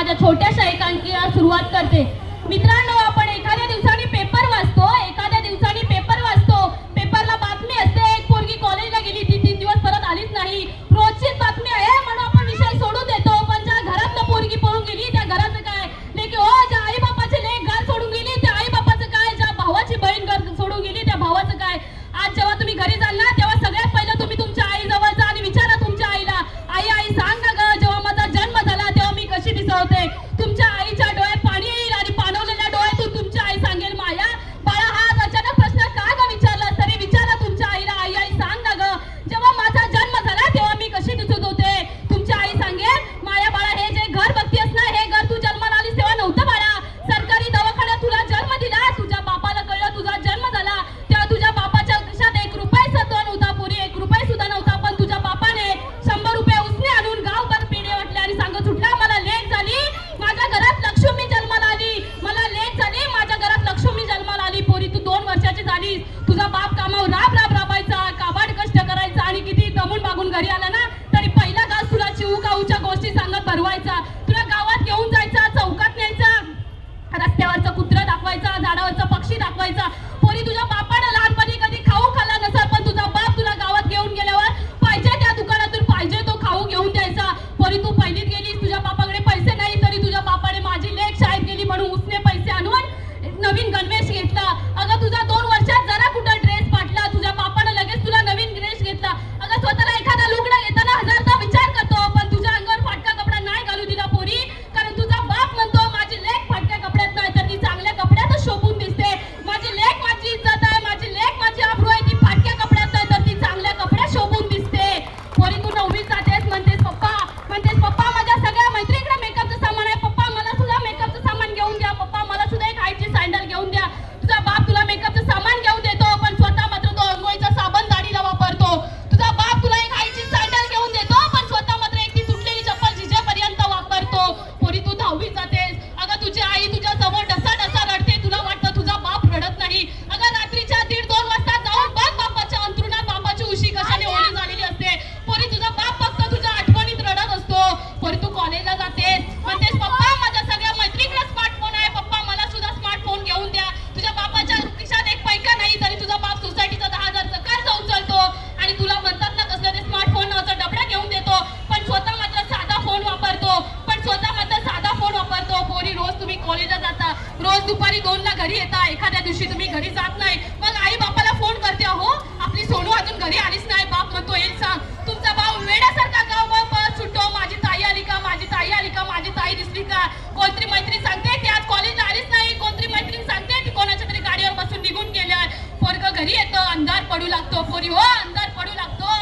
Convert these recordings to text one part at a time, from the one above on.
माझ्या छोट्याशा एकांकिकेला सुरुवात करते. मित्रांनो, आपण एखाद्या दिवसाने पेपर वाचतो, पेपरला बातमी असते, एक पोरगी कॉलेजला गेली, ती 3 दिवस परत आलीच नाही. रोजचीच बातमी आहे म्हणून आपण विषय सोडून देतो. पण ज्या घरातलं पोरगी पळून गेली त्या घराचं काय? लेकी हो, ज्या आई बापाचे लेक घर सोडून गेली त्या आई बापाचं काय? ज्या भावाची बहीण घर सोडून गेली त्या भावाचं काय? आज जेव्हा तुम्ही घरी जाल ना, तेव्हा सगळ्यात पहिलं तुम्ही तुमच्या आई जवळ जा आणि विचारा तुमच्या आईला, आई आई सांग ना ग, जेव्हा माझा जन्म झाला तेव्हा मी कशी दिसवते? तुमच्या आईच्या डोळ्यात पाणी येईल आणि पाणवलेल्या डोळ्यातून तुमची आई सांगेल, माया बाळा, हा अचानक प्रश्न का ग विचारलास? तरी विचारा तुमच्या आईला, आई आई सांग ना ग, जेव्हा माझा जन्म झाला तेव्हा मी कशी दिसत होते? तुमची आई सांगेल, माया बाळा, हे जे घर बघतेस ना, हे घर तू जन्माला आलीस तेव्हा नव्हतं बाळा. सरकारी दवाखान्यात तुला जन्म दिला, तुझ्या बापाला कळलं तुझा जन्म झाला तेव्हा तुझ्या बापाच्या खिशात 1 रुपया सुद्धा नव्हता, पुरी 1 रुपया सुद्धा नव्हता. पण तुझ्या बापाने 100 रुपये उसने आणून गावभर पेढे वाटले आणि सांगत सुटला, मला लेक झाली, माझ्या घरात लक्ष्मी जन्माला आली, मला लेक झाली, माझ्या घरात लक्ष्मी जन्माला आली. पोरी, तू 2 वर्षाची झालीस, तुझा बाप कामावर राबायचा, काबाड कष्ट करायचा आणि किती दमून मागून घरी आला ना तरी पहिला घास तुला चिऊ काऊच्या गोष्टी सांगत भरवायचा. तुला गावात घेऊन जायचा, चौकात न्यायचा, रस्त्यावरचं कुत्रं दाखवायचा, झाडावरचा पक्षी दाखवायचा. पोरी, तुझ्या बापानं लहानपणी कधी खाऊ खाल्ला नसेल, पण तुझा बाप तुला गावात घेऊन गेल्यावर पाहिजे त्या दुकानातून पाहिजे तो खाऊ घेऊन द्यायचा. पोरी, तू पहिलीत गेलीस, तुझ्या बापाकडे पैसे नाही, तरी तुझ्या बापाने माझी लेक शाळेत गेली म्हणून उसने पैसे आणून नवीन गणवेश घेतला. अगं, तुझा 2 वर्षात जरा कुठं ड्रेस फाटला, तुझ्या बापानं लगेच तुला नवीन ड्रेस घेतला. अगं, स्वतःला एखादा लुगडा घेताना 1000दा विचार करतो, पण तुझ्या अंगावर फाटका कपडा नाही घालू दिला पोरी, कारण तुझा बाप म्हणतो माझी लेक फाटक्या कपड्यात नाही तर ती चांगल्या कपड्यातच शोभून दिसते. माझी लेक माझी इज्जत आहे, माझी लेक माझी आबरू आहे, ती फाटक्या कपड्यात नाही तर ती चांगल्या कपड्यात शोभून दिसते. पोरी, तू 9वीत जातेस, म्हणतेस पप्पा माझ्या सगळ्या मैत्रिणीकडे मेकअपचं सामान आहे, पप्पा मला सुद्धा मेकअपचं सामान घेऊन द्या, पप्पा मला सुद्धा एक हायची सँडल घेऊन द्या. तुझा बाप तुला मेकअपचं सामान घेऊन देतो, पण स्वतः मात्र तो अंघोळीचा साबण दाढीला वापरतो. तुझा बाप तुला एक हायची सँडल घेऊन देतो, पण स्वतः मात्र एक ती तुटलेली चप्पल झिजेपर्यंत वापरतो. पोरी, तू 10वीत जातेस, अगं तुझी आई तुझ्या समोर ढसा रडते, तुला वाटतं तुझा बाप रडत नाही. अगं, रात्रीच्या 1:30-2 वाजता जाऊन बघ बापाच्या अंथरुणात बापाची उशी कशाने ओली झालेली असते. पोरी, तुझा बाप फक्त तुझ्या आठवणीत रडत असतो. पोरी, तू कॉलेजला जातेस, म्हणतेस पप्पा माझ्या सगळ्या मैत्रिणीकडे स्मार्टफोन आहे, पप्पा मला सुद्धा स्मार्टफोन घेऊन द्या. तुझ्या बापाच्या खिशात 1 पैका नाही, तरी तुझा बाप सोसायटीचा 10,000चं कर्ज उचलतो आणि तुला म्हणतात ना कसलं ते स्मार्टफोन नावाचा डबडा घेऊन देतो, पण स्वतः मात्र साधा फोन वापरतो. पोरी, रोज तुम्ही कॉलेजला जाता, रोज दुपारी 2ला घरी येता, एखाद्या दिवशी तुम्ही घरी जात नाही, मग आई बापाला फोन करते, हो आपली सोनू अजून घरी आलीच नाही. बाप म्हणतो, येईल सांग. तुमचा भाऊ वेड्यासारखा गावभर पळत सुटतो, माझी ताई आली का, माझी ताई आली का, माझी ताई दिसली का. कोणतरी मैत्रीण सांगते ती आज कॉलेजला आलीच नाही, कोणतरी मैत्रीण सांगते ती कोणाच्या तरी गाडीवर बसून निघून गेल्या. पोरगं घरी येतं, अंधार पडू लागतो. पोरी, हो अंधार पडू लागतो,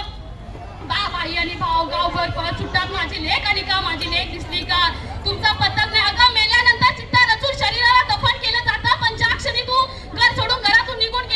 बाप आई आणि भाऊ गावभर पळत सुटतात, माझी लेक आली का, माझी लेक दिसली का. तुमचा पत्ताच नाही. अगं, मेल्यानंतर चित्ता रचून शरीराला दफन केलं जातं, पण ज्या क्षणी तू घर सोडून घरातून निघून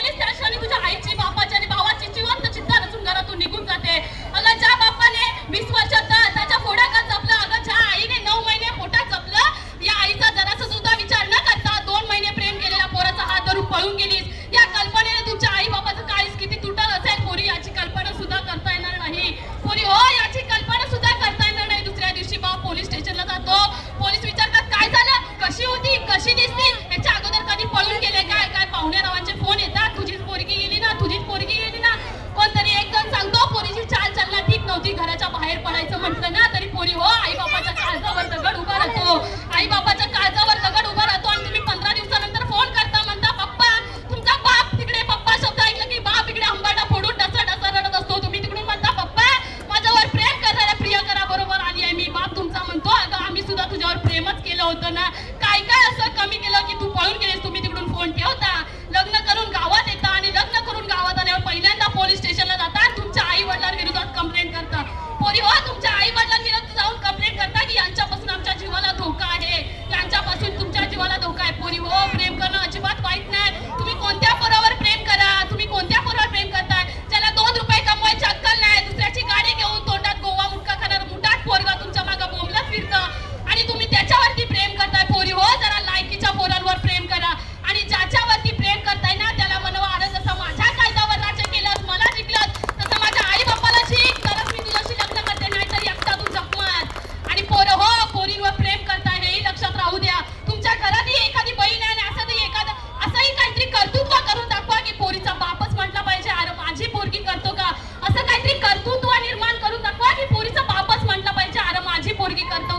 पोरगी करतो